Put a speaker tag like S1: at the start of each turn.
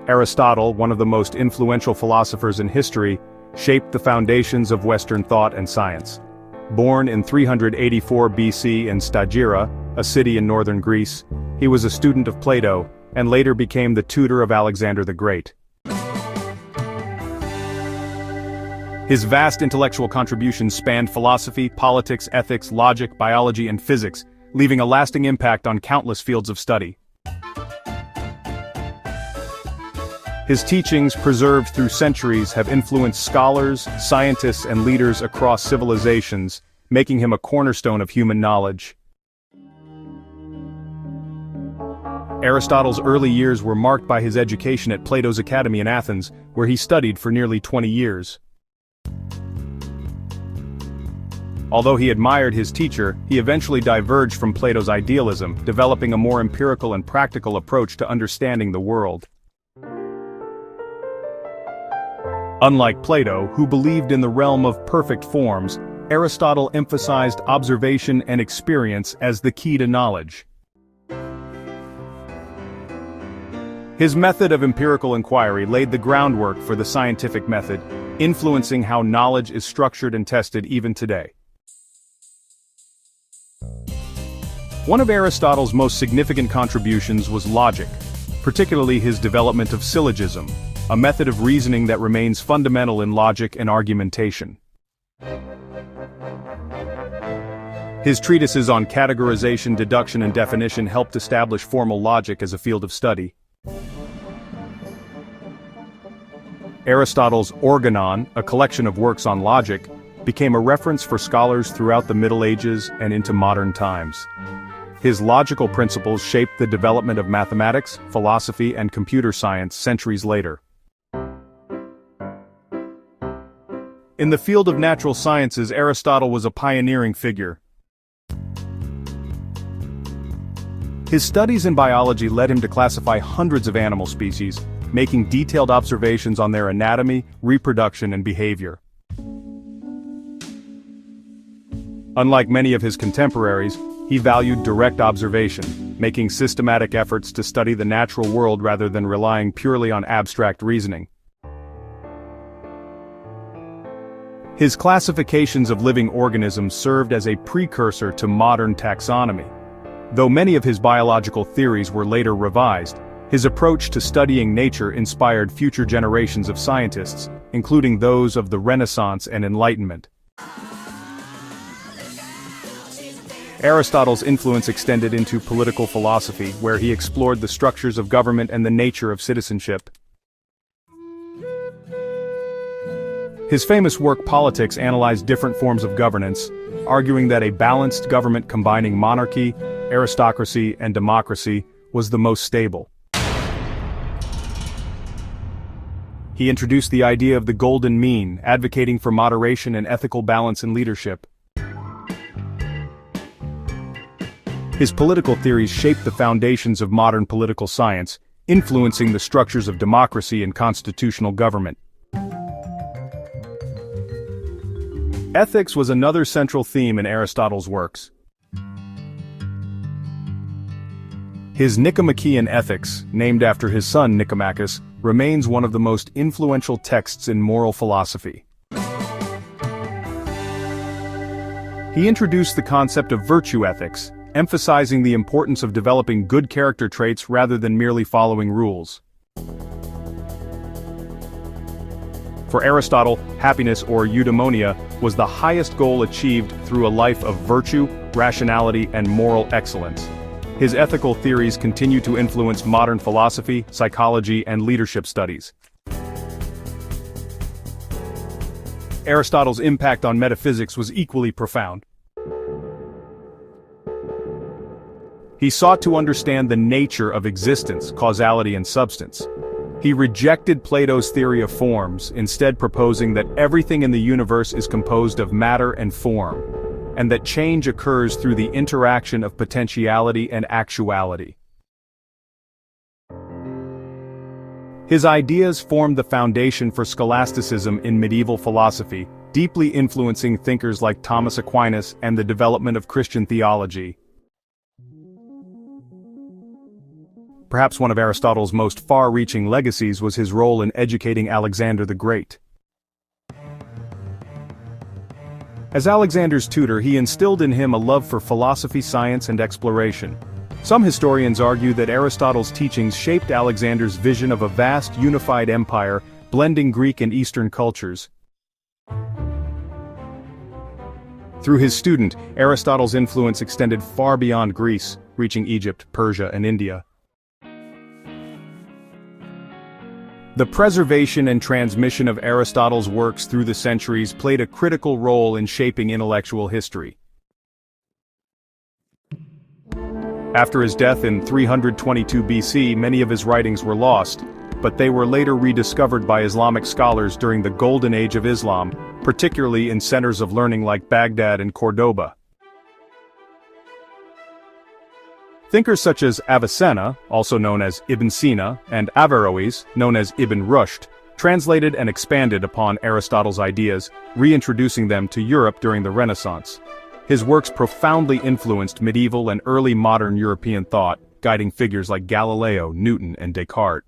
S1: Aristotle, one of the most influential philosophers in history, shaped the foundations of Western thought and science. Born in 384 BC in Stagira, a city in northern Greece, he was a student of Plato, and later became the tutor of Alexander the Great. His vast intellectual contributions spanned philosophy, politics, ethics, logic, biology, and physics, leaving a lasting impact on countless fields of study. His teachings, preserved through centuries, have influenced scholars, scientists, and leaders across civilizations, making him a cornerstone of human knowledge. Aristotle's early years were marked by his education at Plato's Academy in Athens, where he studied for nearly 20 years. Although he admired his teacher, he eventually diverged from Plato's idealism, developing a more empirical and practical approach to understanding the world. Unlike Plato, who believed in the realm of perfect forms, Aristotle emphasized observation and experience as the key to knowledge. His method of empirical inquiry laid the groundwork for the scientific method, influencing how knowledge is structured and tested even today. One of Aristotle's most significant contributions was logic, particularly his development of syllogism, a method of reasoning that remains fundamental in logic and argumentation. His treatises on categorization, deduction, and definition helped establish formal logic as a field of study. Aristotle's Organon, a collection of works on logic, became a reference for scholars throughout the Middle Ages and into modern times. His logical principles shaped the development of mathematics, philosophy, and computer science centuries later. In the field of natural sciences, Aristotle was a pioneering figure. His studies in biology led him to classify hundreds of animal species, making detailed observations on their anatomy, reproduction, and behavior. Unlike many of his contemporaries, he valued direct observation, making systematic efforts to study the natural world rather than relying purely on abstract reasoning. His classifications of living organisms served as a precursor to modern taxonomy. Though many of his biological theories were later revised, his approach to studying nature inspired future generations of scientists, including those of the Renaissance and Enlightenment. Aristotle's influence extended into political philosophy, where he explored the structures of government and the nature of citizenship. His famous work Politics analyzed different forms of governance, arguing that a balanced government combining monarchy, aristocracy, and democracy was the most stable. He introduced the idea of the golden mean, advocating for moderation and ethical balance in leadership. His political theories shaped the foundations of modern political science, influencing the structures of democracy and constitutional government. Ethics was another central theme in Aristotle's works. His Nicomachean Ethics, named after his son Nicomachus, remains one of the most influential texts in moral philosophy. He introduced the concept of virtue ethics, emphasizing the importance of developing good character traits rather than merely following rules. For Aristotle, happiness or eudaimonia was the highest goal achieved through a life of virtue, rationality, and moral excellence. His ethical theories continue to influence modern philosophy, psychology, and leadership studies. Aristotle's impact on metaphysics was equally profound. He sought to understand the nature of existence, causality, and substance. He rejected Plato's theory of forms, instead proposing that everything in the universe is composed of matter and form, and that change occurs through the interaction of potentiality and actuality. His ideas formed the foundation for scholasticism in medieval philosophy, deeply influencing thinkers like Thomas Aquinas and the development of Christian theology. Perhaps one of Aristotle's most far-reaching legacies was his role in educating Alexander the Great. As Alexander's tutor, he instilled in him a love for philosophy, science, and exploration. Some historians argue that Aristotle's teachings shaped Alexander's vision of a vast, unified empire, blending Greek and Eastern cultures. Through his student, Aristotle's influence extended far beyond Greece, reaching Egypt, Persia, and India. The preservation and transmission of Aristotle's works through the centuries played a critical role in shaping intellectual history. After his death in 322 BC, many of his writings were lost, but they were later rediscovered by Islamic scholars during the Golden Age of Islam, particularly in centers of learning like Baghdad and Cordoba. Thinkers such as Avicenna, also known as Ibn Sina, and Averroes, known as Ibn Rushd, translated and expanded upon Aristotle's ideas, reintroducing them to Europe during the Renaissance. His works profoundly influenced medieval and early modern European thought, guiding figures like Galileo, Newton, and Descartes.